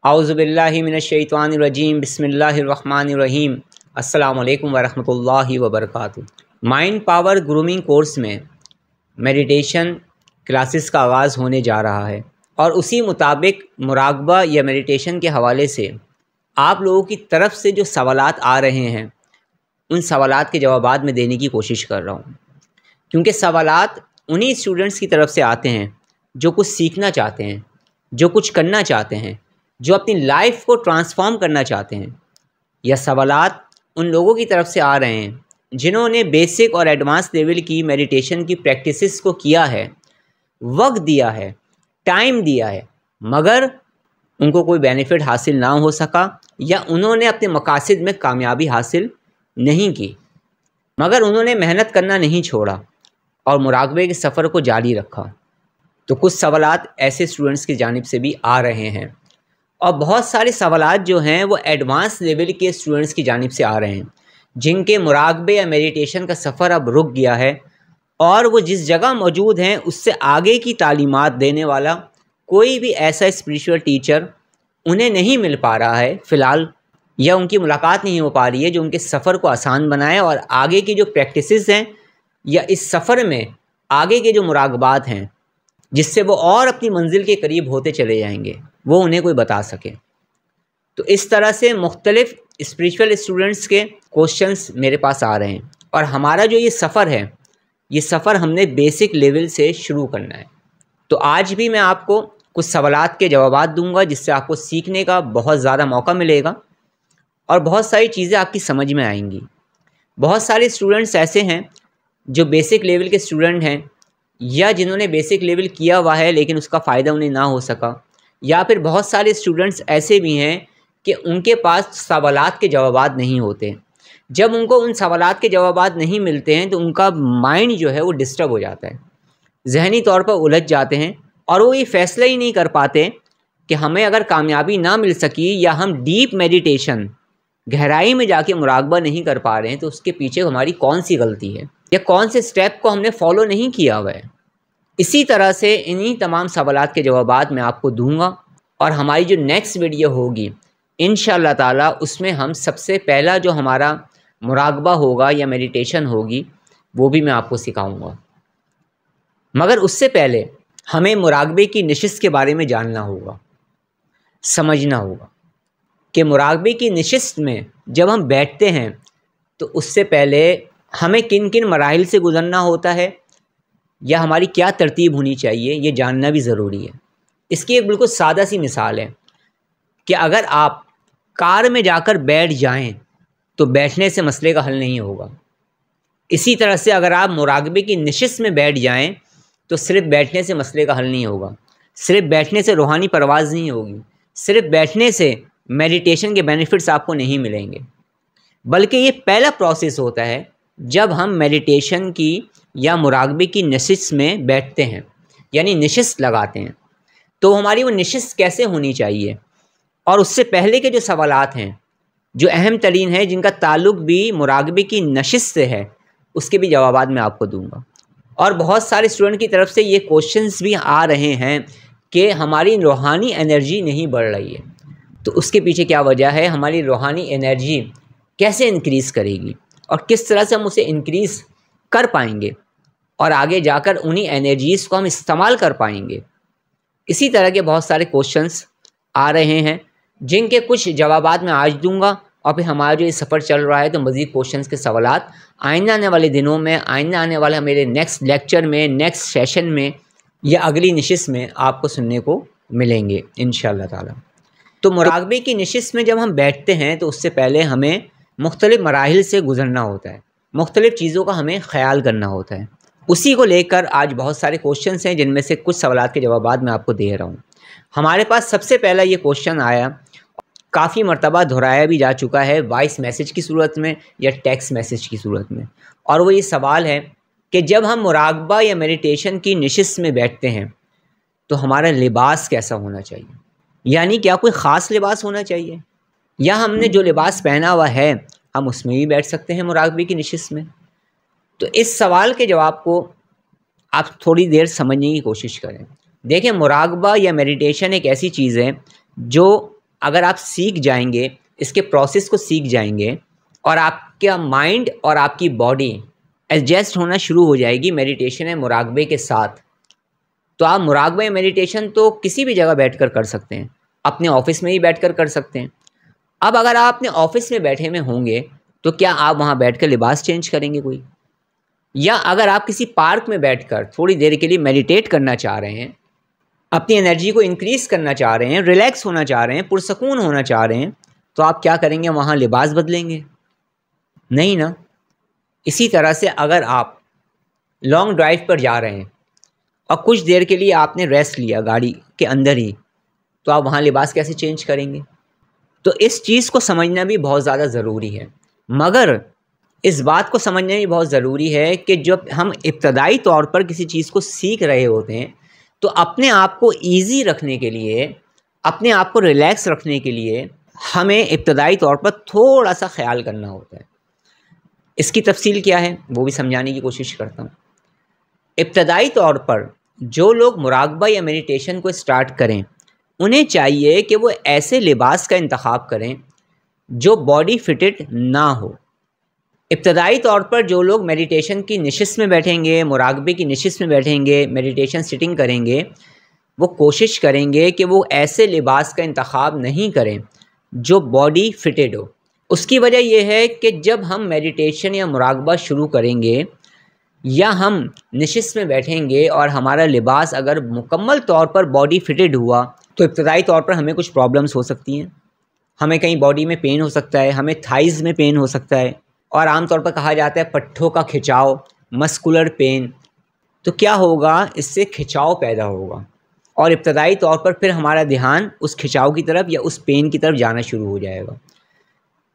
औज़ुबिल्लाहि मिनश्शैतानिर्रजीम बिस्मिल्लाहिर्रहमानिर्रहीम। अस्सलामु अलैकुम वरहमतुल्लाहि वबरकातुहू। माइंड पावर ग्रूमिंग कोर्स में मेडिटेशन क्लासेस का आगाज़ होने जा रहा है और उसी मुताबिक मुराक़बा या मेडिटेशन के हवाले से आप लोगों की तरफ से जो सवालात आ रहे हैं उन सवालात के जवाबात में देने की कोशिश कर रहा हूँ, क्योंकि सवालात उन्हीं स्टूडेंट्स की तरफ से आते हैं जो कुछ सीखना चाहते हैं, जो कुछ करना चाहते हैं, जो अपनी लाइफ को ट्रांसफॉर्म करना चाहते हैं। यह सवालात उन लोगों की तरफ से आ रहे हैं जिन्होंने बेसिक और एडवांस लेवल की मेडिटेशन की प्रैक्टिसेस को किया है, वक्त दिया है, टाइम दिया है, मगर उनको कोई बेनिफिट हासिल ना हो सका या उन्होंने अपने मकासद में कामयाबी हासिल नहीं की, मगर उन्होंने मेहनत करना नहीं छोड़ा और मुराक़बे के सफ़र को जारी रखा। तो कुछ सवालात ऐसे स्टूडेंट्स की जानिब से भी आ रहे हैं और बहुत सारे सवालात जो हैं वो एडवांस लेवल के स्टूडेंट्स की जानिब से आ रहे हैं जिनके मुराक़बे या मेडिटेशन का सफ़र अब रुक गया है और वो जिस जगह मौजूद हैं उससे आगे की तालीमात देने वाला कोई भी ऐसा स्पिरिचुअल टीचर उन्हें नहीं मिल पा रहा है फ़िलहाल, या उनकी मुलाकात नहीं हो पा रही है जो उनके सफ़र को आसान बनाए और आगे की जो प्रैक्टिसेस हैं या इस सफ़र में आगे के जो मुराक़बात हैं जिससे वो और अपनी मंजिल के करीब होते चले जाएंगे, वो उन्हें कोई बता सके। तो इस तरह से मुख्तलिफ़ स्पिरिचुअल स्टूडेंट्स के क्वेश्चंस मेरे पास आ रहे हैं और हमारा जो ये सफ़र है, ये सफ़र हमने बेसिक लेवल से शुरू करना है। तो आज भी मैं आपको कुछ सवालात के जवाबात दूंगा जिससे आपको सीखने का बहुत ज़्यादा मौका मिलेगा और बहुत सारी चीज़ें आपकी समझ में आएंगी। बहुत सारे स्टूडेंट्स ऐसे हैं जो बेसिक लेवल के स्टूडेंट हैं या जिन्होंने बेसिक लेवल किया हुआ है लेकिन उसका फ़ायदा उन्हें ना हो सका, या फिर बहुत सारे स्टूडेंट्स ऐसे भी हैं कि उनके पास सवालात के जवाबात नहीं होते। जब उनको उन सवालात के जवाबात नहीं मिलते हैं तो उनका माइंड जो है वो डिस्टर्ब हो जाता है, ज़हनी तौर पर उलझ जाते हैं और वो ये फ़ैसला ही नहीं कर पाते कि हमें अगर कामयाबी ना मिल सकी या हम डीप मेडिटेशन गहराई में जाके मुराक़बा नहीं कर पा रहे हैं तो उसके पीछे हमारी कौन सी गलती है या कौन से स्टेप को हमने फॉलो नहीं किया हुआ है। इसी तरह से इन्हीं तमाम सवालात के जवाबात मैं आपको दूंगा और हमारी जो नेक्स्ट वीडियो होगी इंशाअल्लाह ताला उसमें हम सबसे पहला जो हमारा मुराक़बा होगा या मेडिटेशन होगी वो भी मैं आपको सिखाऊंगा। मगर उससे पहले हमें मुराक़बे की नशिस्त के बारे में जानना होगा, समझना होगा कि मुराक़बे की नशिस्त में जब हम बैठते हैं तो उससे पहले हमें किन किन मराहिल से गुज़रना होता है या हमारी क्या तरतीब होनी चाहिए, ये जानना भी ज़रूरी है। इसकी एक बिल्कुल सादा सी मिसाल है कि अगर आप कार में जाकर बैठ जाएं तो बैठने से मसले का हल नहीं होगा। इसी तरह से अगर आप मुराक़बे की नशिस्त में बैठ जाएं तो सिर्फ़ बैठने से मसले का हल नहीं होगा, सिर्फ़ बैठने से रूहानी परवाज़ नहीं होगी, सिर्फ़ बैठने से मेडिटेशन के बेनिफिट्स आपको नहीं मिलेंगे, बल्कि ये पहला प्रोसेस होता है जब हम मेडिटेशन की या मुराक़बे की नशिस्त में बैठते हैं यानी नशिस्त लगाते हैं। तो हमारी वो नशिस्त कैसे होनी चाहिए और उससे पहले के जो सवालात हैं जो अहम तरीन हैं जिनका ताल्लुक़ भी मुराक़बे की नशिस्त से है उसके भी जवाबात मैं आपको दूंगा। और बहुत सारे स्टूडेंट की तरफ से ये क्वेश्चंस भी आ रहे हैं कि हमारी रूहानी एनर्जी नहीं बढ़ रही है, तो उसके पीछे क्या वजह है, हमारी रूहानी एनर्जी कैसे इंक्रीज़ करेगी और किस तरह से हम उसे इंक्रीज़ कर पाएंगे और आगे जाकर उन्हीं एनर्जीज़ को हम इस्तेमाल कर पाएंगे। इसी तरह के बहुत सारे क्वेश्चंस आ रहे हैं जिनके कुछ जवाबात मैं आज दूंगा और फिर हमारा जो ये सफ़र चल रहा है तो मज़ीद क्वेश्चंस के सवालात आइंदा आने वाले दिनों में, आइंदा आने वाले मेरे नेक्स्ट लेक्चर में, नेक्स्ट सेशन में या अगली नशिस्त में आपको सुनने को मिलेंगे इंशाअल्लाह ताला। तो मुराक़बे की नशिस्त में जब हम बैठते हैं तो उससे पहले हमें मुख्तलिफ़ मराहिल से गुज़रना होता है, मुख्तलिफ़ चीज़ों का हमें ख़याल करना होता है। उसी को लेकर आज बहुत सारे क्वेश्चंस हैं जिनमें से कुछ सवालात के जवाबात मैं आपको दे रहा हूँ। हमारे पास सबसे पहला ये क्वेश्चन आया, काफ़ी मरतबा दोहराया भी जा चुका है वॉइस मैसेज की सूरत में या टेक्स्ट मैसेज की सूरत में, और वो ये सवाल है कि जब हम मुराक़बा या मेडिटेशन की नशिस्त में बैठते हैं तो हमारा लिबास कैसा होना चाहिए, यानी क्या कोई ख़ास लिबास होना चाहिए या हमने जो लिबास पहना हुआ है हम उसमें भी बैठ सकते हैं मुराक़बे की नशिस्त में। तो इस सवाल के जवाब को आप थोड़ी देर समझने की कोशिश करें। देखें, मुराक़बा या मेडिटेशन एक ऐसी चीज़ है जो اگر آپ سیکھ جائیں گے، اس کے پروسیس کو سیکھ جائیں گے اور آپ کا مائنڈ اور آپ کی باڈی ایڈجسٹ ہونا شروع ہو جائے گی میڈیٹیشن ہے مراقبے کے ساتھ، تو آپ مراقبہ میڈیٹیشن تو کسی بھی جگہ بیٹھ کر کر سکتے ہیں، اپنے آفس میں ہی بیٹھ کر کر سکتے ہیں۔ اب اگر آپ اپنے آفس میں بیٹھے ہوئے ہوں گے تو کیا آپ وہاں بیٹھ کر لباس چینج کریں گے کوئی؟ یا اگر آپ کسی پارک میں بیٹھ کر تھوڑی دیر کے لیے میڈیٹیٹ کرنا چاہ رہے ہیں، اپنی انرجی کو انکریز کرنا چاہ رہے ہیں، ریلیکس ہونا چاہ رہے ہیں، پرسکون ہونا چاہ رہے ہیں، تو آپ کیا کریں گے؟ وہاں لباس بدلیں گے؟ نہیں نا۔ اسی طرح سے اگر آپ لانگ ڈرائیو پر جا رہے ہیں اور کچھ دیر کے لیے آپ نے ریسٹ لیا گاڑی کے اندر ہی، تو آپ وہاں لباس کیسے چینج کریں گے؟ تو اس چیز کو سمجھنا بھی بہت زیادہ ضروری ہے، مگر اس بات کو سمجھنا بھی بہت ضروری ہے کہ جب ہم ابتدائی طور پر کسی چیز کو سیکھ رہے ہوتے ہیں تو اپنے آپ کو ایزی رکھنے کے لیے، اپنے آپ کو ریلیکس رکھنے کے لیے ہمیں ابتدائی طور پر تھوڑا سا خیال کرنا ہوتا ہے۔ اس کی تفصیل کیا ہے وہ بھی سمجھانے کی کوشش کرتا ہوں۔ ابتدائی طور پر جو لوگ مراقبہ یا میڈیٹیشن کو اسٹارٹ کریں، انہیں چاہیے کہ وہ ایسے لباس کا انتخاب کریں جو باڈی فٹڈ نہ ہو۔ ابتدائی طور پر جو لوگ میڈیٹیشن کی نشست میں بیٹھیں گے، مراقبے کی نشست میں بیٹھیں گے، میڈیٹیشن سٹنگ کریں گے، وہ کوشش کریں گے کہ وہ ایسے لباس کا انتخاب نہیں کریں جو باڈی فٹڈ ہو۔ اس کی وجہ یہ ہے کہ جب ہم میڈیٹیشن یا مراقبہ شروع کریں گے یا ہم نشست میں بیٹھیں گے اور ہمارا لباس اگر مکمل طور پر باڈی فٹڈ ہوا تو ابتدائی طور پر ہمیں کچھ پرابلمس ہو سکتی ہیں، ہمیں کہیں باڈی میں پین ہو سکتا ہے، ہمیں تھائز میں پین ہو سکتا ہے، اور عام طور پر کہا جاتا ہے پٹھوں کا کھچاؤ، مسکولر پین۔ تو کیا ہوگا؟ اس سے کھچاؤ پیدا ہوگا اور ابتدائی طور پر پھر ہمارا دھیان اس کھچاؤ کی طرف یا اس پین کی طرف جانا شروع ہو جائے گا۔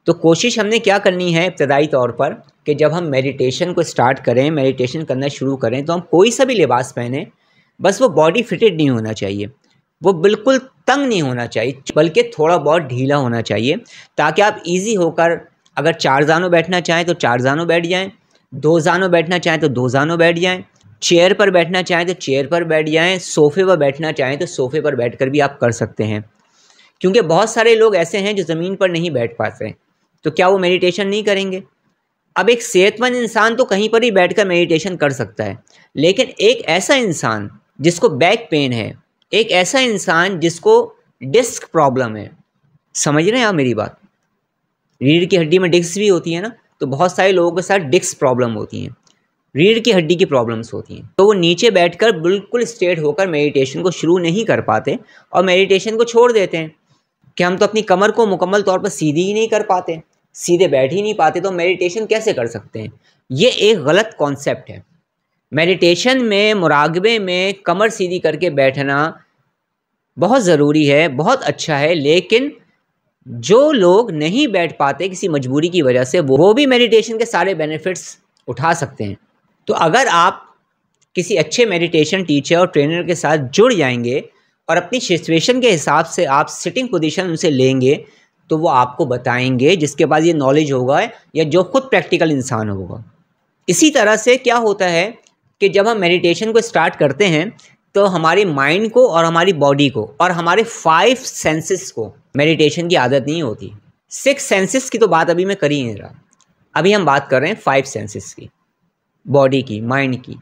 تو کوشش ہم نے کیا کرنی ہے ابتدائی طور پر کہ جب ہم میڈیٹیشن کو اسٹارٹ کریں، میڈیٹیشن کرنا شروع کریں، تو ہم کوئی سا بھی لباس پہنیں، بس وہ باڈی فٹڈ نہیں ہونا چاہیے، وہ بالکل تنگ نہیں ہونا چاہیے، بلکہ تھوڑا بہت ڈھیلا ہونا چاہیے، تاکہ آپ ایزی ہو کر اگر 4 زانوں بیٹھنا چاہیں تو 4 زانوں بیٹھ جائیں، 2 زانوں بیٹھنا چاہیں تو 2 زانوں بیٹھ جائیں، چیئر پر بیٹھنا چاہیں تو چیئر پر بیٹھ جائیں، صوفے پر بیٹھنا چاہیں تو صوفے پر بیٹھ کر بھی آپ کر سکتے ہیں، کیونکہ بہت سارے لوگ ایسے ہیں جو زمین پر نہیں بیٹھ پاتے، تو کیا وہ میڈیٹیشن نہیں کریں گے؟ اب ایک صحت مند انسان تو کہیں پر ہی بیٹھ کر میڈیٹیشن کر سکتا ہے، لیکن ایک ایسا انسان جس کو بیک پین ہے، ایک ایسا انسان جس کو ڈسک پرابلم ہے، سمجھ رہے ہیں آپ میری بات؟ ریڑھ کی ہڈی میں ڈسک بھی ہوتی ہے نا، تو بہت سارے لوگوں کے ساتھ ڈسک پرابلم ہوتی ہیں، ریڑھ کی ہڈی کی پرابلمس ہوتی ہیں، تو وہ نیچے بیٹھ کر بالکل اسٹریٹ ہو کر میڈیٹیشن کو شروع نہیں کر پاتے اور میڈیٹیشن کو چھوڑ دیتے ہیں کہ ہم تو اپنی کمر کو مکمل طور پر سیدھی ہی نہیں کر پاتے، سیدھے بیٹھ ہی نہیں پاتے، تو میڈیٹیشن کیسے کر سکتے ہیں؟ یہ ایک غلط کانسیپٹ ہے۔ میڈیٹیشن میں، مراقبے میں کمر سیدھی کر کے بیٹھنا بہت ضروری ہے، بہت اچھا ہے، لیکن جو لوگ نہیں بیٹھ پاتے کسی مجبوری کی وجہ سے، وہ بھی میڈیٹیشن کے سارے بینیفٹس اٹھا سکتے ہیں۔ تو اگر آپ کسی اچھے میڈیٹیشن ٹیچر اور ٹرینر کے ساتھ جڑ جائیں گے اور اپنی سچویشن کے حساب سے آپ سٹنگ پوزیشن ان سے لیں گے تو وہ آپ کو بتائیں گے، جس کے پاس یہ نالج ہوگا یا جو خود پریکٹیکل انسان ہوگا۔ اسی طرح سے کیا ہوتا ہے کہ جب ہم میڈیٹیشن کو اسٹارٹ کرتے ہیں تو ہمارے مائنڈ کو اور ہماری باڈی کو اور ہمارے 5 سینسز کو میڈیٹیشن کی عادت نہیں ہوتی۔ 6 سینسز کی تو بات ابھی میں کر ہی نہیں رہا، ابھی ہم بات کر رہے ہیں 5 سینسز کی، باڈی کی، مائنڈ کی۔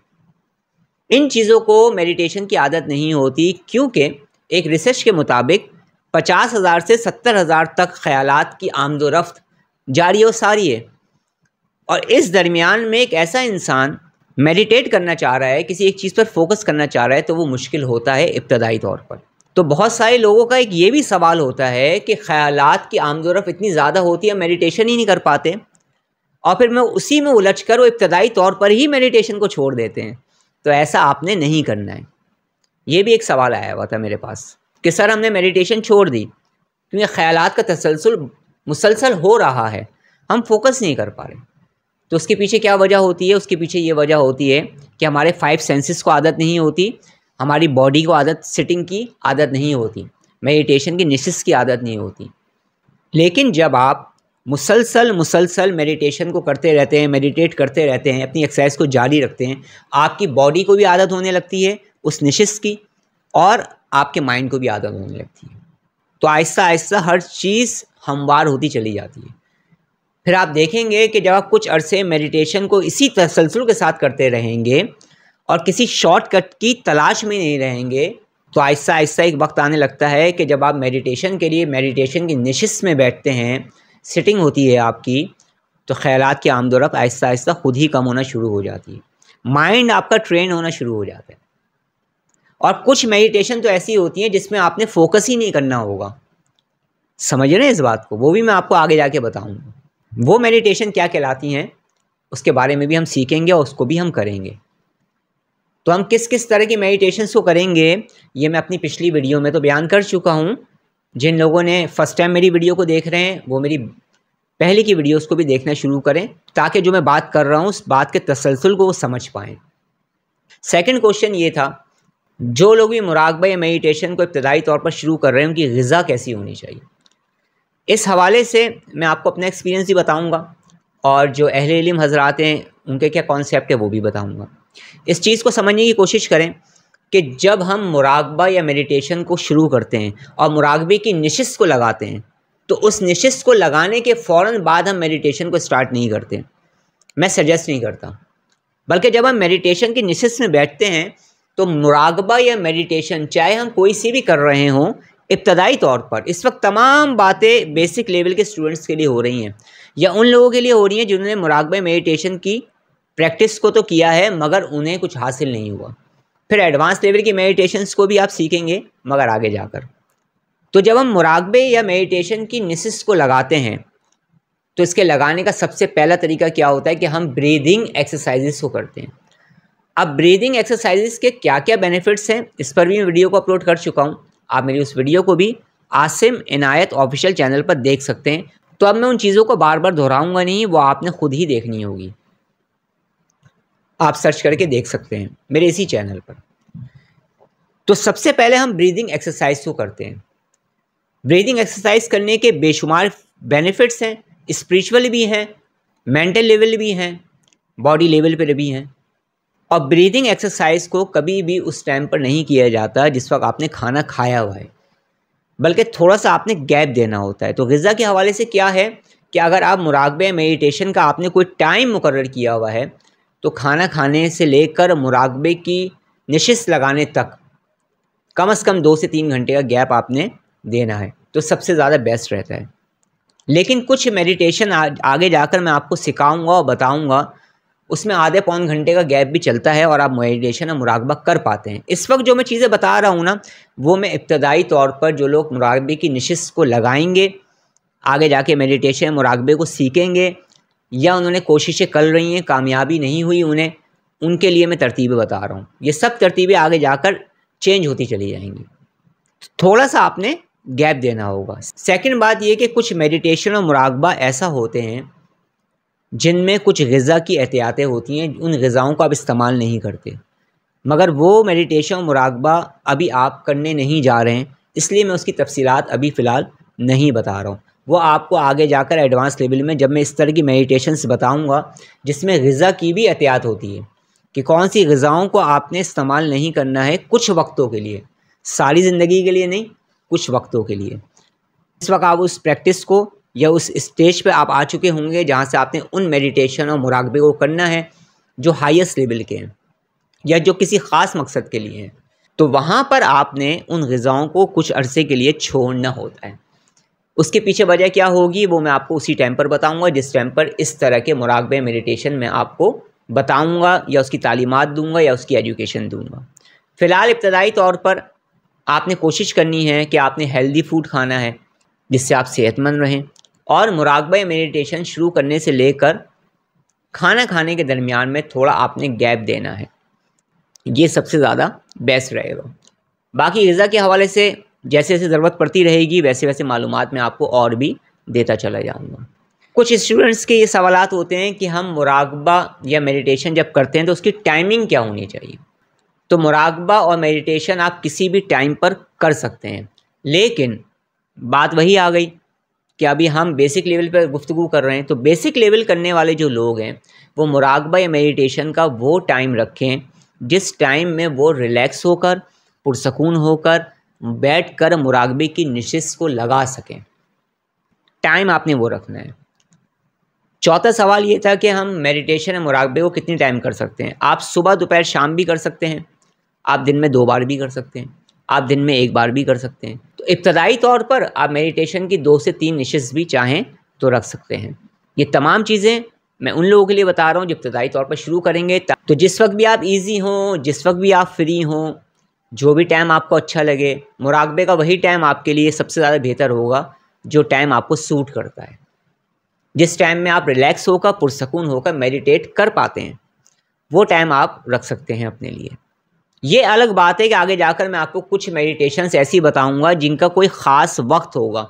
ان چیزوں کو میڈیٹیشن کی عادت نہیں ہوتی، کیونکہ ایک ریسرچ کے مطابق 50,000 سے 70,000 تک خیالات کی آمد و رفت جاری و ساری ہے، اور اس درمیان میں ایک ایسا انسان میڈیٹیٹ کرنا چاہ رہا ہے، کسی ایک چیز پر فوکس کرنا چاہ رہا ہے، تو وہ مشکل ہوتا ہے ابتدائی طور پر۔ تو بہت سارے لوگوں کا ایک یہ بھی سوال ہوتا ہے کہ خیالات کی آمد و رفت اتنی زیادہ ہوتی ہے، میڈیٹیشن ہی نہیں کر پاتے، اور پھر میں اسی میں الجھ کر وہ ابتدائی طور پر ہی میڈیٹیشن کو چھوڑ دیتے ہیں۔ تو ایسا آپ نے نہیں کرنا ہے۔ یہ بھی ایک سوال آیا ہوا تھا میرے پاس کہ سر ہم نے میڈیٹیشن چھوڑ دی کیونکہ خیالات کا تسلسل مسلسل ہو رہا ہے، ہم فوکس نہیں کر پا رہے۔ تو اس کے پیچھے کیا وجہ ہوتی ہے؟ اس کے پیچھے یہ وجہ ہوتی ہے کہ ہمارے 5 سینسز کو عادت نہیں ہوتی، ہماری باڈی کو عادت، سٹنگ کی عادت نہیں ہوتی، میڈیٹیشن کی نشست کی عادت نہیں ہوتی۔ لیکن جب آپ مسلسل میڈیٹیشن کو کرتے رہتے ہیں، میڈیٹیٹ کرتے رہتے ہیں، اپنی ایکسرسائز کو جاری رکھتے ہیں، آپ کی باڈی کو بھی عادت ہونے لگتی ہے اس نشست کی، اور آپ کے مائنڈ کو بھی عادت ہونے لگتی ہے۔ तो आहिस्ता आहिस्ता हर चीज़ हमवार होती चली जाती है। फिर आप देखेंगे कि जब आप कुछ अरसे मेडिटेशन को इसी तसलसल के साथ करते रहेंगे और किसी शॉर्टकट की तलाश में नहीं रहेंगे, तो आहिस्ता आहिस्ता एक वक्त आने लगता है कि जब आप मेडिटेशन के लिए मेडिटेशन की नशिस्त में बैठते हैं, सिटिंग होती है आपकी, तो ख़यालात की आमदोरफ़्त आहिस्ता आहिस्ता ख़ुद ही कम होना शुरू हो जाती है, माइंड आपका ट्रेन होना शुरू हो जाता है। और कुछ मेडिटेशन तो ऐसी होती हैं जिसमें आपने फोकस ही नहीं करना होगा, समझ रहे हैं इस बात को, वो भी मैं आपको आगे जाके बताऊँगा। वो मेडिटेशन क्या कहलाती हैं उसके बारे में भी हम सीखेंगे और उसको भी हम करेंगे। तो हम किस किस तरह की मेडिटेशंस को करेंगे ये मैं अपनी पिछली वीडियो में तो बयान कर चुका हूँ। जिन लोगों ने फ़र्स्ट टाइम मेरी वीडियो को देख रहे हैं वो मेरी पहले की वीडियोस को भी देखना शुरू करें, ताकि जो मैं बात कर रहा हूँ उस बात के तसलसल को वो समझ पाएँ। सेकंड क्वेश्चन ये था, जो लोग भी मुराकबा या मेडिटेशन को इब्तदाई तौर पर शुरू कर रहे हैं उनकी ग़िज़ा कैसी होनी चाहिए। इस हवाले से मैं आपको अपना एक्सपीरियंस भी बताऊँगा और जो अहले इल्म हज़रात हैं उनके क्या कॉन्सेप्ट है वो भी बताऊँगा। इस चीज़ को समझने की कोशिश करें कि जब हम मुराकबा या मेडिटेशन को शुरू करते हैं और मुराकबे की नशिस्त को लगाते हैं, तो उस नशिस्त को लगाने के फ़ौरन बाद हम मेडिटेशन को स्टार्ट नहीं करते, मैं सजेस्ट नहीं करता। बल्कि जब हम मेडिटेशन की नशिस्त में बैठते हैं तो मुराकबा या मेडिटेशन चाहे हम कोई सी भी कर रहे हों, इब्तदाई तौर पर इस वक्त तमाम बातें बेसिक लेवल के स्टूडेंट्स के लिए हो रही हैं या उन लोगों के लिए हो रही हैं जिन्होंने मुराकबा मेडिटेशन की प्रैक्टिस को तो किया है मगर उन्हें कुछ हासिल नहीं हुआ। फिर एडवांस लेवल की मेडिटेशंस को भी आप सीखेंगे मगर आगे जाकर। तो जब हम मुराकबे या मेडिटेशन की नशिस्त को लगाते हैं तो इसके लगाने का सबसे पहला तरीका क्या होता है कि हम ब्रीदिंग एक्सरसाइजेस को करते हैं। अब ब्रीदिंग एक्सरसाइजेस के क्या क्या बेनिफिट्स हैं इस पर भी मैं वीडियो को अपलोड कर चुका हूँ, आप मेरी उस वीडियो को भी आसिम इनायत ऑफिशियल चैनल पर देख सकते हैं। तो अब मैं उन चीज़ों को बार बार दोहराऊँगा नहीं, वो आपने खुद ही देखनी होगी, आप सर्च करके देख सकते हैं मेरे इसी चैनल पर। तो सबसे पहले हम ब्रीदिंग एक्सरसाइज को करते हैं। ब्रीदिंग एक्सरसाइज करने के बेशुमार बेनिफिट्स हैं, स्पिरिचुअल भी हैं, मेंटल लेवल भी हैं, बॉडी लेवल पर भी हैं। और ब्रीदिंग एक्सरसाइज को कभी भी उस टाइम पर नहीं किया जाता जिस वक्त आपने खाना खाया हुआ है, बल्कि थोड़ा सा आपने गैप देना होता है। तो ग़िज़ा के हवाले से क्या है कि अगर आप मुराकबे मेडिटेशन का आपने कोई टाइम मुकर्रर किया हुआ है तो खाना खाने से लेकर मुराकबे की नशिस्त लगाने तक कम से कम 2 से 3 घंटे का गैप आपने देना है, तो सबसे ज़्यादा बेस्ट रहता है। लेकिन कुछ मेडिटेशन आगे जाकर मैं आपको सिखाऊंगा और बताऊंगा, उसमें आधे पौन घंटे का गैप भी चलता है और आप मेडिटेशन और मुराकबा कर पाते हैं। इस वक्त जो मैं चीज़ें बता रहा हूँ ना, वो मैं इब्तदाई तौर पर जो लोग मुराकबे की नशिस्त को लगाएंगे, आगे जाके मेडिटेशन मुराकबे को सीखेंगे या उन्होंने कोशिशें कर रही हैं कामयाबी नहीं हुई उन्हें, उनके लिए मैं तरतीबें बता रहा हूँ। ये सब तरतीबें आगे जाकर चेंज होती चली जाएंगी, थोड़ा सा आपने गैप देना होगा। सेकंड बात ये कि कुछ मेडिटेशन और मुराकबा ऐसा होते हैं जिनमें कुछ ग़िज़ा की एहतियातें होती हैं, उन ग़िज़ाओं को आप इस्तेमाल नहीं करते, मगर वो मेडिटेशन और मुराकबा अभी आप करने नहीं जा रहे हैं, इसलिए मैं उसकी तफसीलात अभी फ़िलहाल नहीं बता रहा हूँ। वो आपको आगे जाकर एडवांस लेवल में जब मैं इस तरह की मेडिटेशंस बताऊँगा जिसमें ग़िज़ा की भी एहतियात होती है कि कौन सी ग़िज़ाओं को आपने इस्तेमाल नहीं करना है कुछ वक्तों के लिए, सारी ज़िंदगी के लिए नहीं, कुछ वक्तों के लिए। इस वक्त आप उस प्रैक्टिस को या उस स्टेज पे आप आ चुके होंगे जहाँ से आपने उन मेडिटेशन और मुराकबे को करना है जो हाईएस्ट लेवल के हैं या जो किसी ख़ास मकसद के लिए हैं, तो वहाँ पर आपने उन ग़िज़ाओं को कुछ अरसे के लिए छोड़ना होता है। उसके पीछे वजह क्या होगी वो मैं आपको उसी टाइम पर बताऊँगा जिस टाइम पर इस तरह के मुराकबे मेडिटेशन में आपको बताऊँगा या उसकी तालीमात दूँगा या उसकी एजुकेशन दूँगा। फ़िलहाल इब्तदाई तौर पर आपने कोशिश करनी है कि आपने हेल्दी फूड खाना है जिससे आप सेहतमंद रहें, और मुराकबा मेडिटेशन शुरू करने से लेकर खाना खाने के दरमियान में थोड़ा आपने गैप देना है, ये सबसे ज़्यादा बेस्ट रहेगा। बाकी ग़िज़ा के हवाले से जैसे जैसे ज़रूरत पड़ती रहेगी वैसे वैसे मालूमात मैं आपको और भी देता चला जाऊँगा। कुछ स्टूडेंट्स के ये सवालात होते हैं कि हम मुराकबा या मेडिटेशन जब करते हैं तो उसकी टाइमिंग क्या होनी चाहिए। तो मुराकबा और मेडिटेशन आप किसी भी टाइम पर कर सकते हैं, लेकिन बात वही आ गई कि अभी हम बेसिक लेवल पर गुफ्तगू कर रहे हैं। तो बेसिक लेवल करने वाले जो लोग हैं वो मुराकबा या मेडिटेशन का वो टाइम रखें जिस टाइम में वो रिलैक्स होकर, पुरसकून होकर, बैठ कर मुराकबे की नशिस्त को लगा सकें। टाइम आपने वो रखना है। चौथा सवाल ये था कि हम मेडिटेशन और मुराकबे को कितनी टाइम कर सकते हैं। आप सुबह दोपहर शाम भी कर सकते हैं, आप दिन में 2 बार भी कर सकते हैं, आप दिन में 1 बार भी कर सकते हैं। तो इब्तदाई तौर पर आप मेडिटेशन की 2 से 3 नशिस्त भी चाहें तो रख सकते हैं। ये तमाम चीज़ें मैं उन लोगों के लिए बता रहा हूँ जो इब्तदाई तौर पर शुरू करेंगे। तो जिस वक्त भी आप ईजी हों, जिस वक्त भी आप फ्री हों, जो भी टाइम आपको अच्छा लगे, मुराकबे का वही टाइम आपके लिए सबसे ज़्यादा बेहतर होगा जो टाइम आपको सूट करता है। जिस टाइम में आप रिलैक्स होकर पुरसकून होकर मेडिटेट कर पाते हैं, वो टाइम आप रख सकते हैं अपने लिए। ये अलग बात है कि आगे जाकर मैं आपको कुछ मेडिटेशंस ऐसी बताऊंगा जिनका कोई ख़ास वक्त होगा,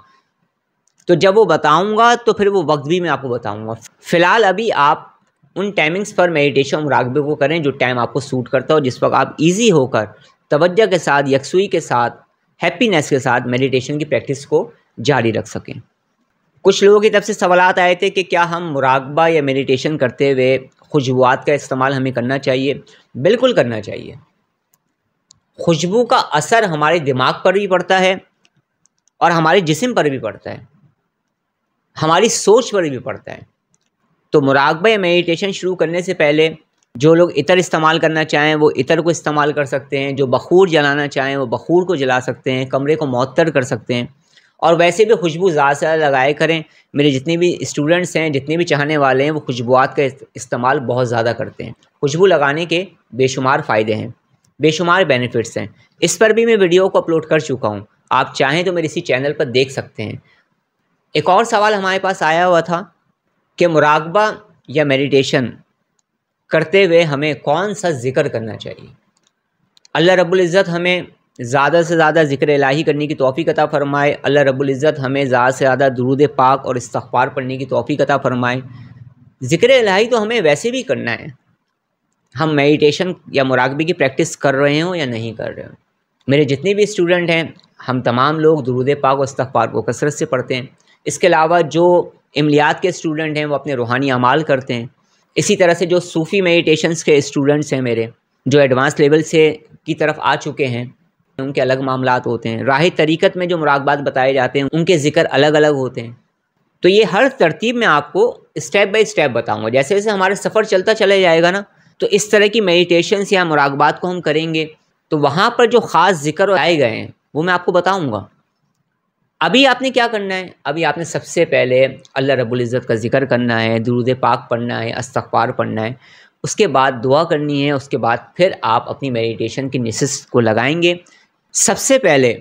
तो जब वो बताऊंगा तो फिर वो वक्त भी मैं आपको बताऊंगा। फ़िलहाल अभी आप उन टाइमिंग्स पर मेडिटेशन मुराकबे को करें जो टाइम आपको सूट करता हो, जिस वक्त आप ईजी होकर तवज्जो के साथ, यकसुई के साथ, हैप्पीनेस के साथ मेडिटेशन की प्रैक्टिस को जारी रख सकें। कुछ लोगों की तरफ से सवालात आए थे कि क्या हम मुराकबा या मेडिटेशन करते हुए खुशबुआत का इस्तेमाल हमें करना चाहिए। बिल्कुल करना चाहिए। खुशबू का असर हमारे दिमाग पर भी पड़ता है और हमारे जिस्म पर भी पड़ता है, हमारी सोच पर भी पड़ता है। तो मुराकबा या मेडिटेशन शुरू करने से पहले जो लोग इतर इस्तेमाल करना चाहें वो इतर को इस्तेमाल कर सकते हैं, जो बखूर जलाना चाहें वो बखूर को जला सकते हैं, कमरे को मुअत्तर कर सकते हैं। और वैसे भी खुशबू ज़्यादा से ज़्यादा लगाए करें। मेरे जितने भी स्टूडेंट्स हैं, जितने भी चाहने वाले हैं, वो खुशबुआत का इस्तेमाल बहुत ज़्यादा करते हैं। खुशबू लगाने के बेशुमार फ़ायदे हैं, बेशुमार बेनिफिट्स हैं। इस पर भी मैं वीडियो को अपलोड कर चुका हूँ, आप चाहें तो मेरे इसी चैनल पर देख सकते हैं। एक और सवाल हमारे पास आया हुआ था कि मुराकबा या मेडिटेशन करते हुए हमें कौन सा ज़िक्र करना चाहिए। अल्लाह रब्बुल इज़्ज़त हमें ज़्यादा से ज़्यादा ज़िक्र इलाही करने की तौफ़ीक़ अता फ़रमाए। अल्लाह रब्बुल इज़्ज़त हमें ज़्यादा से ज़्यादा दुरूद पाक और इस्तिग़फ़ार पढ़ने की तौफ़ीक़ अता फ़रमाए। ज़िक्र इलाही तो हमें वैसे भी करना है, हम मेडिटेशन या मुराकबे की प्रैक्टिस कर रहे हों या नहीं कर रहे हों। मेरे जितने भी स्टूडेंट हैं, हम तमाम लोग दुरूद पाक और इस्तिग़फ़ार को कसरत से पढ़ते हैं। इसके अलावा जो इमलियात के स्टूडेंट हैं वो अपने रूहानी अमाल करते हैं। इसी तरह से जो सूफ़ी मेडिटेशंस के स्टूडेंट्स हैं मेरे, जो एडवांस लेवल से की तरफ आ चुके हैं, उनके अलग मामलात होते हैं। राह तरीक़त में जो मुराकबात बताए जाते हैं उनके ज़िक्र अलग अलग होते हैं। तो ये हर तरतीब में आपको स्टेप बाय स्टेप बताऊंगा। जैसे जैसे हमारा सफ़र चलता चला जाएगा ना, तो इस तरह की मेडिटेशंस या मुराकबात को हम करेंगे तो वहाँ पर जो ख़ास ज़िक्र आए गए हैं वो मैं आपको बताऊँगा। अभी आपने क्या करना है, अभी आपने सबसे पहले अल्लाह रब्बुल इज़्ज़त का ज़िक्र करना है, दुरूद पाक पढ़ना है, इस्तिग़फ़ार पढ़ना है, उसके बाद दुआ करनी है, उसके बाद फिर आप अपनी मेडिटेशन की नशिस्त को लगाएंगे। सबसे पहले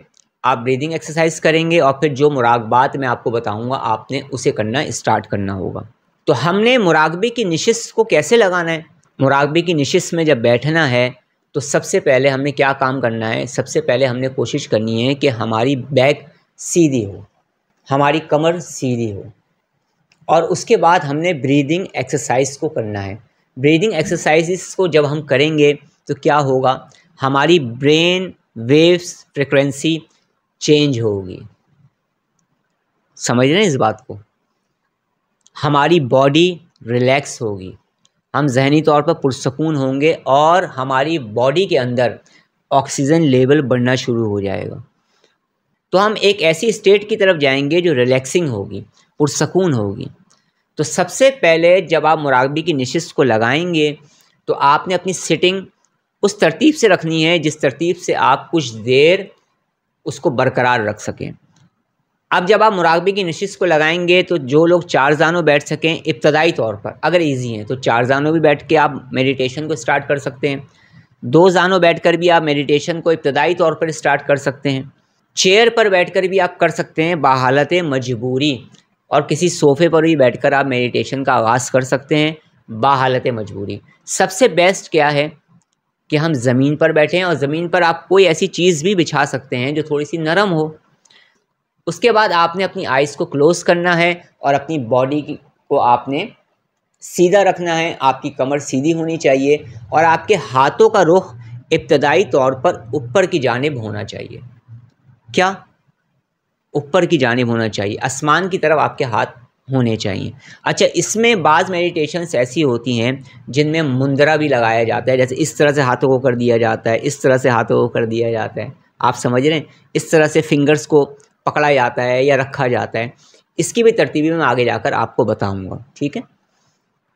आप ब्रीदिंग एक्सरसाइज करेंगे और फिर जो मुराकबात मैं आपको बताऊंगा आपने उसे करना स्टार्ट करना होगा। तो हमने मुराकबे की नशिस्त को कैसे लगाना है। मुराकबे की नशिस्त में जब बैठना है तो सबसे पहले हमने क्या काम करना है, सबसे पहले हमने कोशिश करनी है कि हमारी बैक सीधी हो, हमारी कमर सीधी हो, और उसके बाद हमने ब्रीदिंग एक्सरसाइज को करना है। ब्रीदिंग एक्सरसाइज को जब हम करेंगे तो क्या होगा, हमारी ब्रेन वेव्स फ्रिक्वेंसी चेंज होगी। समझ रहे हैं इस बात को। हमारी बॉडी रिलैक्स होगी, हम जहनी तौर पर पुरसकून होंगे और हमारी बॉडी के अंदर ऑक्सीजन लेवल बढ़ना शुरू हो जाएगा। तो हम एक ऐसी स्टेट की तरफ जाएंगे जो रिलैक्सिंग होगी, पुरसकून होगी। तो सबसे पहले जब आप मुराकबे की नशिस्त को लगाएंगे तो आपने अपनी सिटिंग उस तरतीब से रखनी है जिस तरतीब से आप कुछ देर उसको बरकरार रख सकें। अब जब आप मुराकबे की नशिस्त को लगाएंगे तो जो लोग 4 ज़ानों बैठ सकें इब्तदाई तौर पर, अगर इजी हैं तो 4 ज़ानों भी बैठ के आप मेडिटेशन को स्टार्ट कर सकते हैं। 2 ज़ानों बैठ कर भी आप मेडिटेशन को इब्तदाई तौर पर स्टार्ट कर सकते हैं। चेयर पर बैठ कर भी आप कर सकते हैं बाहालत मजबूरी, और किसी सोफ़े पर भी बैठकर आप मेडिटेशन का आगाज़ कर सकते हैं बाहालत मजबूरी। सबसे बेस्ट क्या है कि हम ज़मीन पर बैठें, और ज़मीन पर आप कोई ऐसी चीज़ भी बिछा सकते हैं जो थोड़ी सी नरम हो। उसके बाद आपने अपनी आइज़ को क्लोज़ करना है और अपनी बॉडी को आपने सीधा रखना है। आपकी कमर सीधी होनी चाहिए और आपके हाथों का रुख इब्तदाई तौर पर ऊपर की जानिब होना चाहिए। क्या? ऊपर की जानिब होना चाहिए, आसमान की तरफ आपके हाथ होने चाहिए। अच्छा, इसमें बाज़ मेडिटेशंस ऐसी होती हैं जिनमें मुंदरा भी लगाया जाता है, जैसे इस तरह से हाथों को कर दिया जाता है, इस तरह से हाथों को कर दिया जाता है। आप समझ रहे हैं, इस तरह سے فنگرز کو پکڑا جاتا ہے یا رکھا جاتا ہے. اس کی بھی ترتیبیں میں آگے جا کر آپ کو بتاؤں گا. ٹھیک ہے،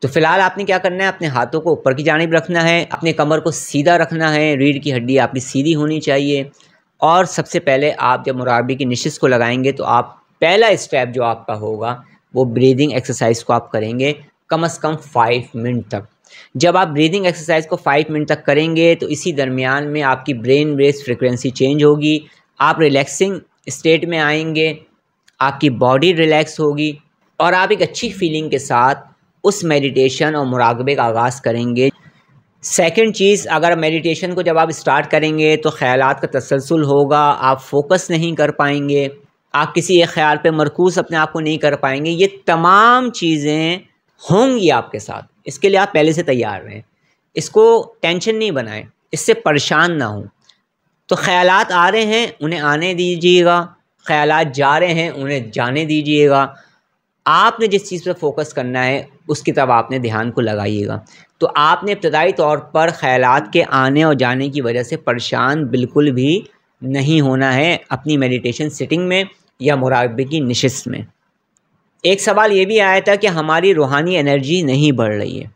تو فی الحال آپ نے کیا کرنا ہے، اپنے ہاتھوں کو اوپر کی جانب رکھنا ہے، اپنے کمر کو سیدھا رکھنا ہے، ریڑھ کی ہڈی آپ کی سیدھی ہونی چاہیے. اور سب سے پہلے آپ جب مراقبے کی نشست کو لگائیں گے تو آپ پہلا اسٹیپ جو آپ کا ہوگا وہ بریدنگ ایکسرسائز کو آپ کریں گے کم از کم 5 منٹ تک. جب آپ بریدنگ ایکسرسائز کو 5 منٹ تک کریں گے تو اسی درمیان میں آپ کی برین ویوز فریکوینسی چینج ہوگی، آپ ریلیکسنگ اسٹیٹ میں آئیں گے، آپ کی باڈی ریلیکس ہوگی اور آپ ایک اچھی فیلنگ کے ساتھ اس میڈیٹیشن اور مراقبے کا آغاز کریں گے. سیکنڈ چیز، اگر میڈیٹیشن کو جب آپ اسٹارٹ کریں گے تو خیالات کا تسلسل ہوگا، آپ فوکس نہیں کر پائیں گے، آپ کسی ایک خیال پہ مرکوز اپنے آپ کو نہیں کر پائیں گے. یہ تمام چیزیں ہوں گی آپ کے ساتھ، اس کے لیے آپ پہلے سے تیار رہیں، اس کو ٹینشن نہیں بنائیں، اس سے پریشان نہ ہوں. تو خیالات آ رہے ہیں انہیں آنے دیجیے گا، خیالات جا رہے ہیں انہیں جانے دیجیے گا. آپ نے جس چیز پہ فوکس کرنا ہے اس کی طرف آپ نے دھیان کو لگائیے گا. تو آپ نے ابتدائی طور پر خیالات کے آنے اور جانے کی وجہ سے پریشان بالکل بھی نہیں ہونا ہے اپنی میڈیٹیشن سیٹنگ میں یا مراقبے کی نشست میں. ایک سوال یہ بھی آیا تھا کہ ہماری روحانی انرجی نہیں بڑھ رہی ہے.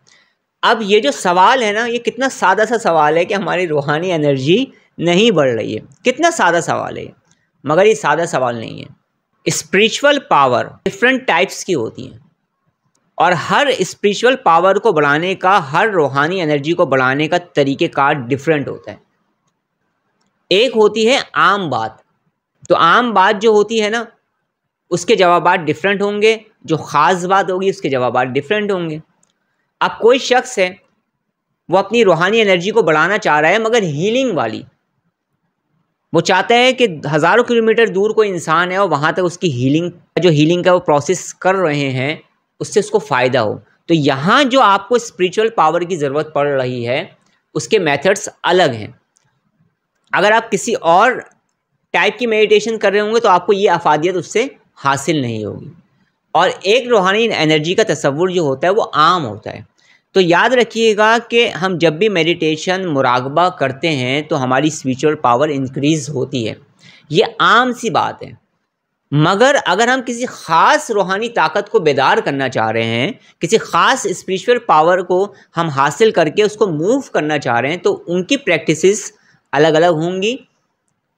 اب یہ جو سوال ہے نا، یہ کتنا سادہ سا سوال ہے کہ ہماری روحانی انرجی نہیں بڑھ رہی ہے. کتنا سادہ سوال ہے، مگر یہ سادہ سوال نہیں ہے. اسپریچول پاور ڈفرینٹ ٹائپس کی ہوتی ہیں اور ہر اسپریچول پاور کو بڑھانے کا، ہر روحانی انرجی کو بڑھانے کا طریقہ کار ڈفرینٹ ہوتا ہے. ایک ہوتی ہے عام بات، تو عام بات جو ہوتی ہے نا اس کے جوابات ڈفرینٹ ہوں گے، جو خاص بات ہوگی اس کے جوابات ڈفرینٹ ہوں گے. اب کوئی شخص ہے وہ اپنی روحانی انرجی کو بڑھانا چاہ رہا ہے مگر ہیلنگ والی، وہ چاہتا ہے کہ ہزاروں کلومیٹر دور کوئی انسان ہے اور وہاں تک اس کی ہیلنگ کا وہ پروسیس کر رہے ہیں، اس سے اس کو فائدہ ہو. تو یہاں جو آپ کو اسپریچول پاور کی ضرورت پڑ رہی ہے اس کے میتھڈس الگ ہیں. اگر آپ کسی اور ٹائپ کی میڈیٹیشن کر رہے ہوں گے تو آپ کو یہ افادیت اس سے حاصل نہیں ہوگی. اور ایک روحانی انرجی کا تصور جو ہوتا ہے وہ عام ہوتا ہے. تو یاد رکھیے گا کہ ہم جب بھی میڈیٹیشن مراقبہ کرتے ہیں تو ہماری اسپریچول پاور انکریز ہوتی ہے، یہ عام سی بات ہے. مگر اگر ہم کسی خاص روحانی طاقت کو بیدار کرنا چاہ رہے ہیں، کسی خاص اسپریچول پاور کو ہم حاصل کر کے اس کو موو کرنا چاہ رہے ہیں تو ان کی پریکٹسز الگ الگ ہوں گی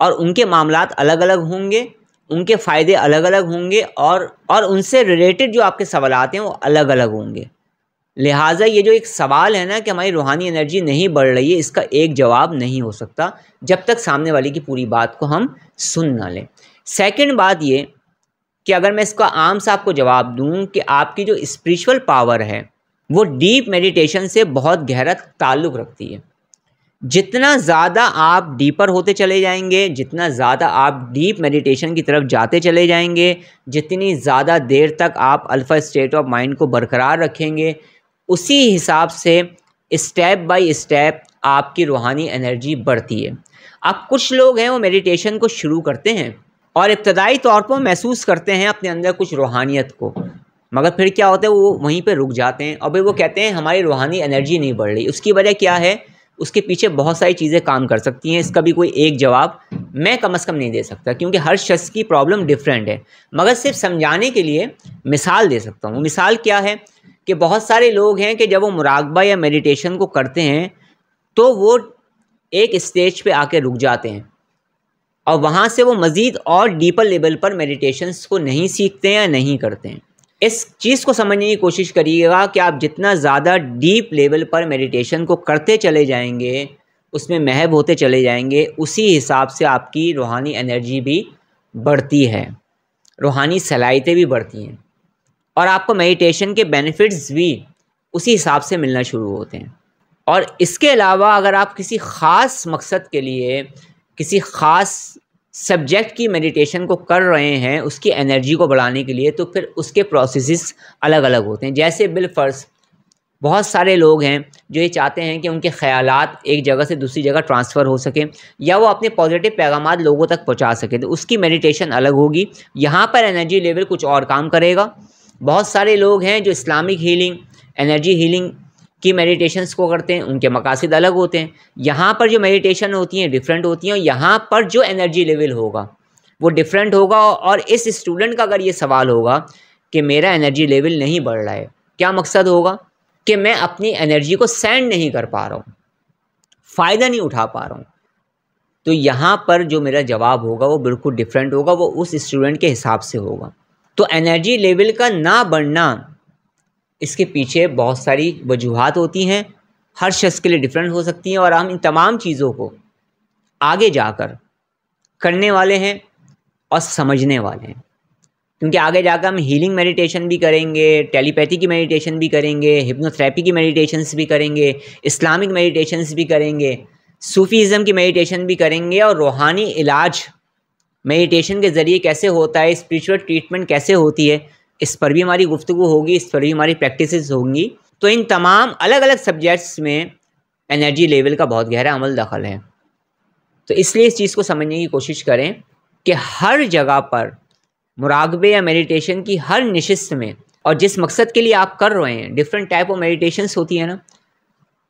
اور ان کے معاملات الگ الگ ہوں گے، ان کے فائدے الگ الگ ہوں گے اور ان سے ریلیٹڈ جو آپ کے سوالات ہیں وہ الگ الگ ہوں گے. لہٰذا یہ جو ایک سوال ہے نا کہ ہماری روحانی انرجی نہیں بڑھ رہی ہے، اس کا ایک جواب نہیں ہو سکتا جب تک سامنے والے کی پوری بات کو ہم سن نہ لیں. سیکنڈ بات یہ کہ اگر میں اس کا عام سا آپ کو جواب دوں کہ آپ کی جو اسپریچول پاور ہے وہ ڈیپ میڈیٹیشن سے بہت گہرا تعلق رکھتی ہے. جتنا زیادہ آپ ڈیپر ہوتے چلے جائیں گے، جتنا زیادہ آپ ڈیپ میڈیٹیشن کی طرف جاتے چلے جائیں گے، جتنی زیادہ دیر تک آپ الفا اسٹیٹ آف مائنڈ کو برقرار رکھیں گے، اسی حساب سے اسٹیپ بائی اسٹیپ آپ کی روحانی انرجی بڑھتی ہے. اب کچھ لوگ ہیں وہ میڈیٹیشن کو شروع کرتے ہیں اور ابتدائی طور پر محسوس کرتے ہیں اپنے اندر کچھ روحانیت کو، مگر پھر کیا ہوتا ہے وہ وہیں پہ رک جاتے ہیں اور پھر وہ کہتے ہیں ہماری روحانی انرجی نہیں بڑھ رہی. اس کی وجہ کیا ہے؟ اس کے پیچھے بہت ساری چیزیں کام کر سکتی ہیں. اس کا بھی کوئی ایک جواب میں کم از کم نہیں دے سکتا کیونکہ ہر شخص کی پرابلم ڈیفرنٹ ہے، مگر صرف سمجھانے کے لیے مثال دے سکتا ہوں. مثال کیا ہے کہ بہت سارے لوگ ہیں کہ جب وہ مراقبہ یا میڈیٹیشن کو کرتے ہیں تو وہ ایک اسٹیج پہ آ کے رک جاتے ہیں اور وہاں سے وہ مزید اور ڈیپر لیول پر میڈیٹیشنس کو نہیں سیکھتے ہیں یا نہیں کرتے ہیں. اس چیز کو سمجھنے کی کوشش کریے گا کہ آپ جتنا زیادہ ڈیپ لیول پر میڈیٹیشن کو کرتے چلے جائیں گے، اس میں محو ہوتے چلے جائیں گے، اسی حساب سے آپ کی روحانی انرجی بھی بڑھتی ہے، روحانی صلاحیتیں بھی بڑھتی ہیں اور آپ کو میڈیٹیشن کے بینیفٹس بھی اسی حساب سے ملنا شروع ہوتے ہیں. اور اس کے علاوہ اگر آپ کسی خاص مقصد کے لیے کسی خاص سبجیکٹ کی میڈیٹیشن کو کر رہے ہیں اس کی انرجی کو بڑھانے کے لیے، تو پھر اس کے پروسیسز الگ الگ ہوتے ہیں. جیسے بالفرض بہت سارے لوگ ہیں جو یہ چاہتے ہیں کہ ان کے خیالات ایک جگہ سے دوسری جگہ ٹرانسفر ہو سکیں یا وہ اپنے پازیٹیو پیغامات لوگوں تک پہنچا سکیں، تو اس کی میڈیٹیشن الگ ہوگی. یہاں پر انرجی لیول کچھ اور کام کرے گا. بہت سارے لوگ ہیں جو اسلامک ہیلنگ، انرجی ہیلنگ کی میڈیٹیشنس کو کرتے ہیں ان کے مقاصد الگ ہوتے ہیں. یہاں پر جو میڈیٹیشن ہوتی ہیں ڈفرینٹ ہوتی ہیں اور یہاں پر جو انرجی لیول ہوگا وہ ڈفرینٹ ہوگا. اور اس اسٹوڈنٹ کا اگر یہ سوال ہوگا کہ میرا انرجی لیول نہیں بڑھ رہا ہے, کیا مقصد ہوگا کہ میں اپنی انرجی کو سینڈ نہیں کر پا رہا ہوں, فائدہ نہیں اٹھا پا رہا ہوں, تو یہاں پر جو میرا جواب ہوگا وہ بالکل ڈفرینٹ ہوگا, وہ اس اسٹوڈنٹ کے حساب سے ہوگا. تو انرجی لیول کا نہ بڑھنا اس کے پیچھے بہت ساری وجوہات ہوتی ہیں, ہر شخص کے لیے ڈفرینٹ ہو سکتی ہیں, اور ہم ان تمام چیزوں کو آگے جا کر کرنے والے ہیں اور سمجھنے والے ہیں, کیونکہ آگے جا کر ہم ہیلنگ میڈیٹیشن بھی کریں گے, ٹیلی پیتھی کی میڈیٹیشن بھی کریں گے, ہپنو تھراپی کی میڈیٹیشنس بھی کریں گے, اسلامک میڈیٹیشنس بھی کریں گے, صوفیزم کی میڈیٹیشن بھی کریں گے, اور روحانی علاج میڈیٹیشن کے ذریعے کیسے ہوتا ہے, اسپریچول ٹریٹمنٹ کیسے ہوتی ہے, اس پر بھی ہماری گفتگو ہوگی, اس پر بھی ہماری پریکٹسز ہوں گی. تو ان تمام الگ الگ سبجیکٹس میں انرجی لیول کا بہت گہرا عمل دخل ہے. تو اس لیے اس چیز کو سمجھنے کی کوشش کریں کہ ہر جگہ پر مراقبے یا میڈیٹیشن کی ہر نشست میں, اور جس مقصد کے لیے آپ کر رہے ہیں, ڈفرینٹ ٹائپ آف میڈیٹیشنس ہوتی ہیں نا,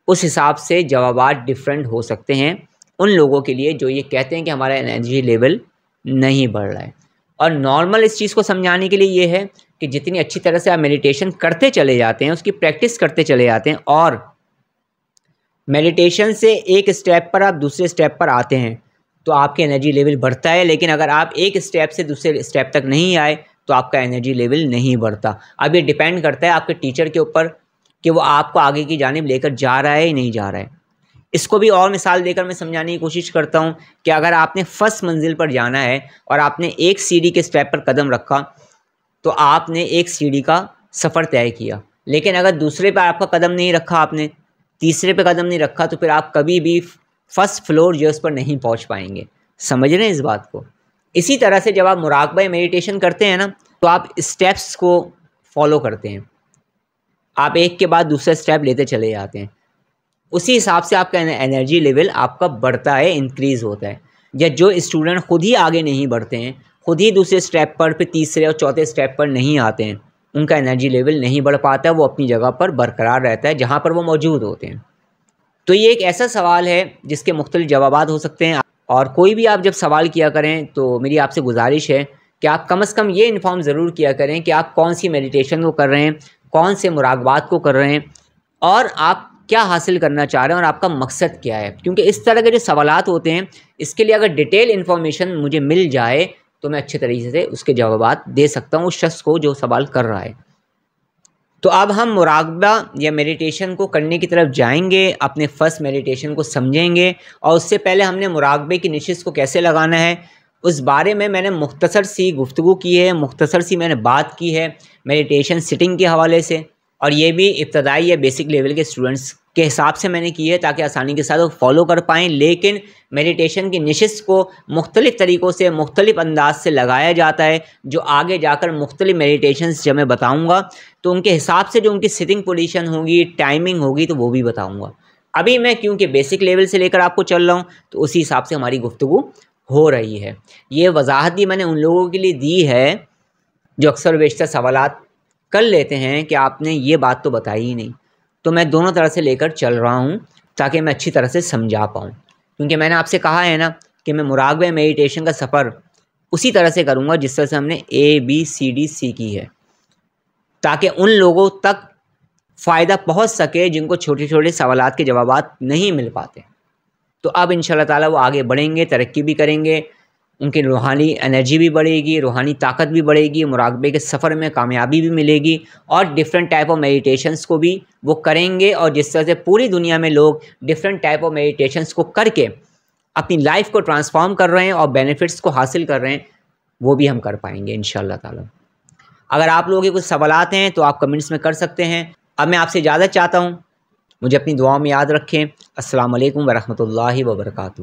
اس حساب سے جوابات ڈفرینٹ ہو سکتے ہیں ان لوگوں کے لیے جو یہ کہتے ہیں کہ ہمارا انرجی لیول نہیں بڑھ رہا ہے. اور نارمل اس چیز کو سمجھانے کے لیے یہ ہے کہ جتنی اچھی طرح سے آپ میڈیٹیشن کرتے چلے جاتے ہیں, اس کی پریکٹس کرتے چلے جاتے ہیں, اور میڈیٹیشن سے ایک اسٹیپ پر آپ دوسرے اسٹیپ پر آتے ہیں تو آپ کے انرجی لیول بڑھتا ہے. لیکن اگر آپ ایک اسٹیپ سے دوسرے اسٹیپ تک نہیں آئے تو آپ کا انرجی لیول نہیں بڑھتا. اب یہ ڈیپینڈ کرتا ہے آپ کے ٹیچر کے اوپر کہ وہ آپ کو آگے کی جانب لے کر جا رہا ہے یا نہیں جا رہا ہے. اس کو بھی اور مثال دے کر میں سمجھانے کی کوشش کرتا ہوں کہ اگر آپ نے فرسٹ منزل پر جانا ہے اور آپ نے ایک سیڑھی کے اسٹیپ پر قدم رکھا تو آپ نے ایک سیڑھی کا سفر طے کیا, لیکن اگر دوسرے پہ آپ کا قدم نہیں رکھا, آپ نے تیسرے پہ قدم نہیں رکھا, تو پھر آپ کبھی بھی فرسٹ فلور جو اس پر نہیں پہنچ پائیں گے. سمجھ رہے ہیں اس بات کو؟ اسی طرح سے جب آپ مراقبہ میڈیٹیشن کرتے ہیں نا تو آپ اسٹیپس کو فالو کرتے ہیں, آپ ایک کے بعد دوسرا اسٹیپ لیتے چلے جاتے ہیں, اسی حساب سے آپ کا انرجی لیول آپ کا بڑھتا ہے, انکریز ہوتا ہے. یا جو اسٹوڈنٹ خود ہی آگے نہیں بڑھتے ہیں, خود ہی دوسرے اسٹیپ پر, پھر تیسرے اور چوتھے اسٹیپ پر نہیں آتے ہیں, ان کا انرجی لیول نہیں بڑھ پاتا, وہ اپنی جگہ پر برقرار رہتا ہے جہاں پر وہ موجود ہوتے ہیں. تو یہ ایک ایسا سوال ہے جس کے مختلف جوابات ہو سکتے ہیں, اور کوئی بھی آپ جب سوال کیا کریں تو میری آپ سے گزارش ہے کہ آپ کم از کم یہ انفارم ضرور کیا کریں کہ آپ کون سی میڈیٹیشن کو کر رہے ہیں, کون سے مراقبات کو کر رہے ہیں, اور آپ کیا حاصل کرنا چاہ رہے ہیں, اور آپ کا مقصد کیا ہے. کیونکہ اس طرح کے جو سوالات ہوتے ہیں اس کے لیے اگر ڈیٹیل انفارمیشن مجھے مل جائے تو میں اچھے طریقے سے اس کے جوابات دے سکتا ہوں اس شخص کو جو سوال کر رہا ہے. تو اب ہم مراقبہ یا میڈیٹیشن کو کرنے کی طرف جائیں گے, اپنے فرسٹ میڈیٹیشن کو سمجھیں گے, اور اس سے پہلے ہم نے مراقبے کی نشست کو کیسے لگانا ہے اس بارے میں نے مختصر سی گفتگو کی ہے, مختصر سی میں نے بات کی ہے میڈیٹیشن سٹنگ کے حوالے سے, اور یہ بھی ابتدائی یا بیسک لیول کے اسٹوڈنٹس کے حساب سے میں نے کی ہے تاکہ آسانی کے ساتھ وہ فالو کر پائیں. لیکن میڈیٹیشن کی نشست کو مختلف طریقوں سے, مختلف انداز سے لگایا جاتا ہے, جو آگے جا کر مختلف میڈیٹیشنز جب میں بتاؤں گا تو ان کے حساب سے جو ان کی سٹنگ پوزیشن ہوگی, ٹائمنگ ہوگی, تو وہ بھی بتاؤں گا. ابھی میں کیونکہ بیسک لیول سے لے کر آپ کو چل رہا ہوں تو اسی حساب سے ہماری گفتگو ہو رہی ہے. یہ وضاحت بھی میں نے ان لوگوں کے لیے دی ہے جو اکثر و بیشتر سوالات کر لیتے ہیں کہ آپ نے یہ بات تو بتائی ہی نہیں. تو میں دونوں طرح سے لے کر چل رہا ہوں تاکہ میں اچھی طرح سے سمجھا پاؤں, کیونکہ میں نے آپ سے کہا ہے نا کہ میں مراقبہ میڈیٹیشن کا سفر اسی طرح سے کروں گا جس طرح سے ہم نے ABCD سیکھی ہے, تاکہ ان لوگوں تک فائدہ پہنچ سکے جن کو چھوٹے چھوٹے سوالات کے جوابات نہیں مل پاتے. تو اب انشاءاللہ تعالیٰ وہ آگے بڑھیں گے, ترقی بھی کریں گے, ان کی روحانی انرجی بھی بڑھے گی, روحانی طاقت بھی بڑھے گی, مراقبے کے سفر میں کامیابی بھی ملے گی, اور ڈفرینٹ ٹائپ آف میڈیٹیشنس کو بھی وہ کریں گے. اور جس طرح سے پوری دنیا میں لوگ ڈفرینٹ ٹائپ آف میڈیٹیشنس کو کر کے اپنی لائف کو ٹرانسفارم کر رہے ہیں اور بینیفٹس کو حاصل کر رہے ہیں, وہ بھی ہم کر پائیں گے انشاءاللہ تعالیٰ. اگر آپ لوگوں کے کچھ سوالات ہیں تو آپ کمنٹس میں کر سکتے ہیں. اب میں آپ سے اجازت چاہتا ہوں, مجھے اپنی دعاؤں میں یاد رکھیں. السلام علیکم ورحمۃ اللہ وبرکاتہ.